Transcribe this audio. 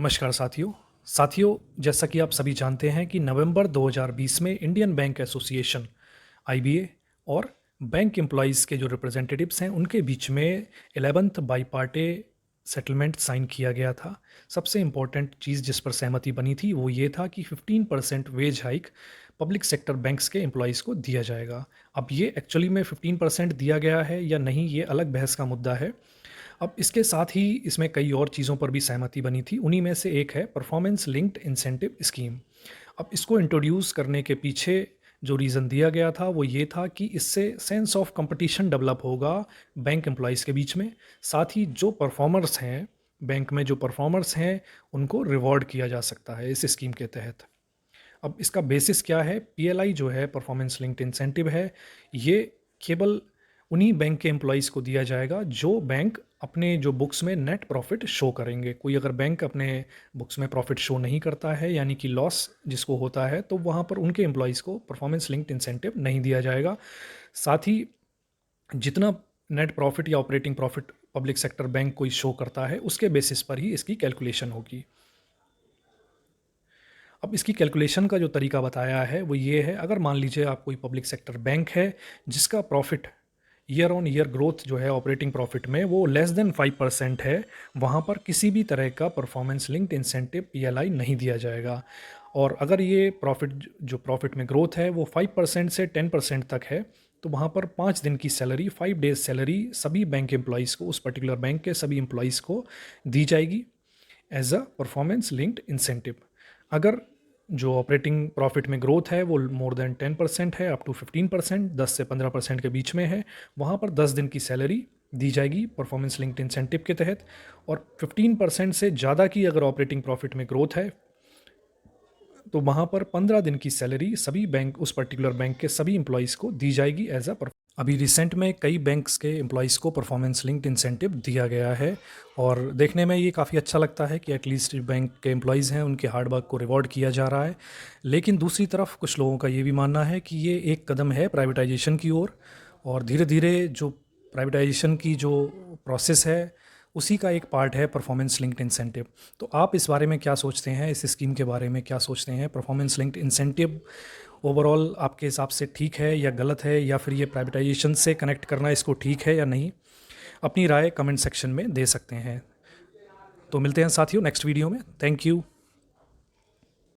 नमस्कार साथियों, जैसा कि आप सभी जानते हैं कि नवंबर 2020 में इंडियन बैंक एसोसिएशन आईबीए और बैंक एम्प्लॉयज़ के जो रिप्रेजेंटेटिव्स हैं उनके बीच में 11th बाईपार्टे सेटलमेंट साइन किया गया था। सबसे इम्पोर्टेंट चीज़ जिस पर सहमति बनी थी वो ये था कि 15% wage hike public sector banks के एम्प्लॉयज़ को दिया जाएगा। अब ये एक्चुअली में 15% दिया गया है या नहीं, ये अलग बहस का मुद्दा है। अब इसके साथ ही इसमें कई और चीज़ों पर भी सहमति बनी थी। उन्हीं में से एक है परफॉर्मेंस लिंक्ड इंसेंटिव स्कीम। अब इसको इंट्रोड्यूस करने के पीछे जो रीज़न दिया गया था वो ये था कि इससे सेंस ऑफ कंपटीशन डेवलप होगा बैंक एम्प्लॉयज़ के बीच में। साथ ही जो परफॉर्मर्स हैं, बैंक में जो परफॉर्मर्स हैं, उनको रिवॉर्ड किया जा सकता है इस स्कीम के तहत। अब इसका बेसिस क्या है? पीएलआई जो है, परफॉर्मेंस लिंक्ड इंसेंटिव है, ये केवल उन्हीं बैंक के एम्प्लॉयज़ को दिया जाएगा जो बैंक अपने जो बुक्स में नेट प्रॉफिट शो करेंगे। कोई अगर बैंक अपने बुक्स में प्रॉफिट शो नहीं करता है, यानी कि लॉस जिसको होता है, तो वहाँ पर उनके एम्प्लॉयज़ को परफॉर्मेंस लिंक्ड इंसेंटिव नहीं दिया जाएगा। साथ ही जितना नेट प्रॉफिट या operating profit public sector bank कोई शो करता है, उसके बेसिस पर ही इसकी कैलकुलेशन होगी। अब इसकी कैलकुलेशन का जो तरीका बताया है वो ये है, अगर मान लीजिए आप कोई पब्लिक सेक्टर बैंक है जिसका profit year on year growth जो है ऑपरेटिंग प्रॉफिट में वो लेस देन 5% है, वहाँ पर किसी भी तरह का परफॉर्मेंस लिंक्ड इंसेंटिव पीएलआई नहीं दिया जाएगा। और अगर ये प्रॉफिट जो प्रॉफिट में ग्रोथ है वो 5% से 10% तक है, तो वहाँ पर 5 दिन की सैलरी, 5 डेज सैलरी सभी बैंक एम्प्लॉयज़ को, उस पर्टिकुलर बैंक के सभी एम्प्लॉयज़ को दी जाएगी as a performance linked incentive. अगर जो ऑपरेटिंग प्रॉफिट में ग्रोथ है वो मोर देन 10% है, अप टू 15%, 10 से 15% के बीच में है, वहाँ पर 10 दिन की सैलरी दी जाएगी परफॉर्मेंस लिंक्ड इंसेंटिव के तहत। और 15% से ज़्यादा की अगर ऑपरेटिंग प्रॉफिट में ग्रोथ है तो वहाँ पर 15 दिन की सैलरी सभी बैंक, उस पर्टिकुलर बैंक के सभी एम्प्लॉयज़ को दी जाएगी एज अ। अभी रिसेंट में कई बैंक्स के एम्प्लॉयज़ को परफॉर्मेंस लिंक्ड इंसेंटिव दिया गया है और देखने में ये काफ़ी अच्छा लगता है कि एटलीस्ट बैंक के एम्प्लॉयज़ हैं उनके हार्ड वर्क को रिवॉर्ड किया जा रहा है। लेकिन दूसरी तरफ कुछ लोगों का ये भी मानना है कि ये एक कदम है प्राइवेटाइजेशन की ओर, और धीरे धीरे जो प्राइवेटाइजेशन की जो प्रोसेस है उसी का एक पार्ट है परफॉर्मेंस लिंक्ड इंसेंटिव। तो आप इस बारे में क्या सोचते हैं, इस स्कीम के बारे में क्या सोचते हैं? परफॉर्मेंस लिंक्ड इंसेंटिव ओवरऑल आपके हिसाब से ठीक है या गलत है, या फिर ये प्राइवेटाइजेशन से कनेक्ट करना इसको ठीक है या नहीं? अपनी राय कमेंट सेक्शन में दे सकते हैं। तो मिलते हैं साथियों नेक्स्ट वीडियो में। Thank you.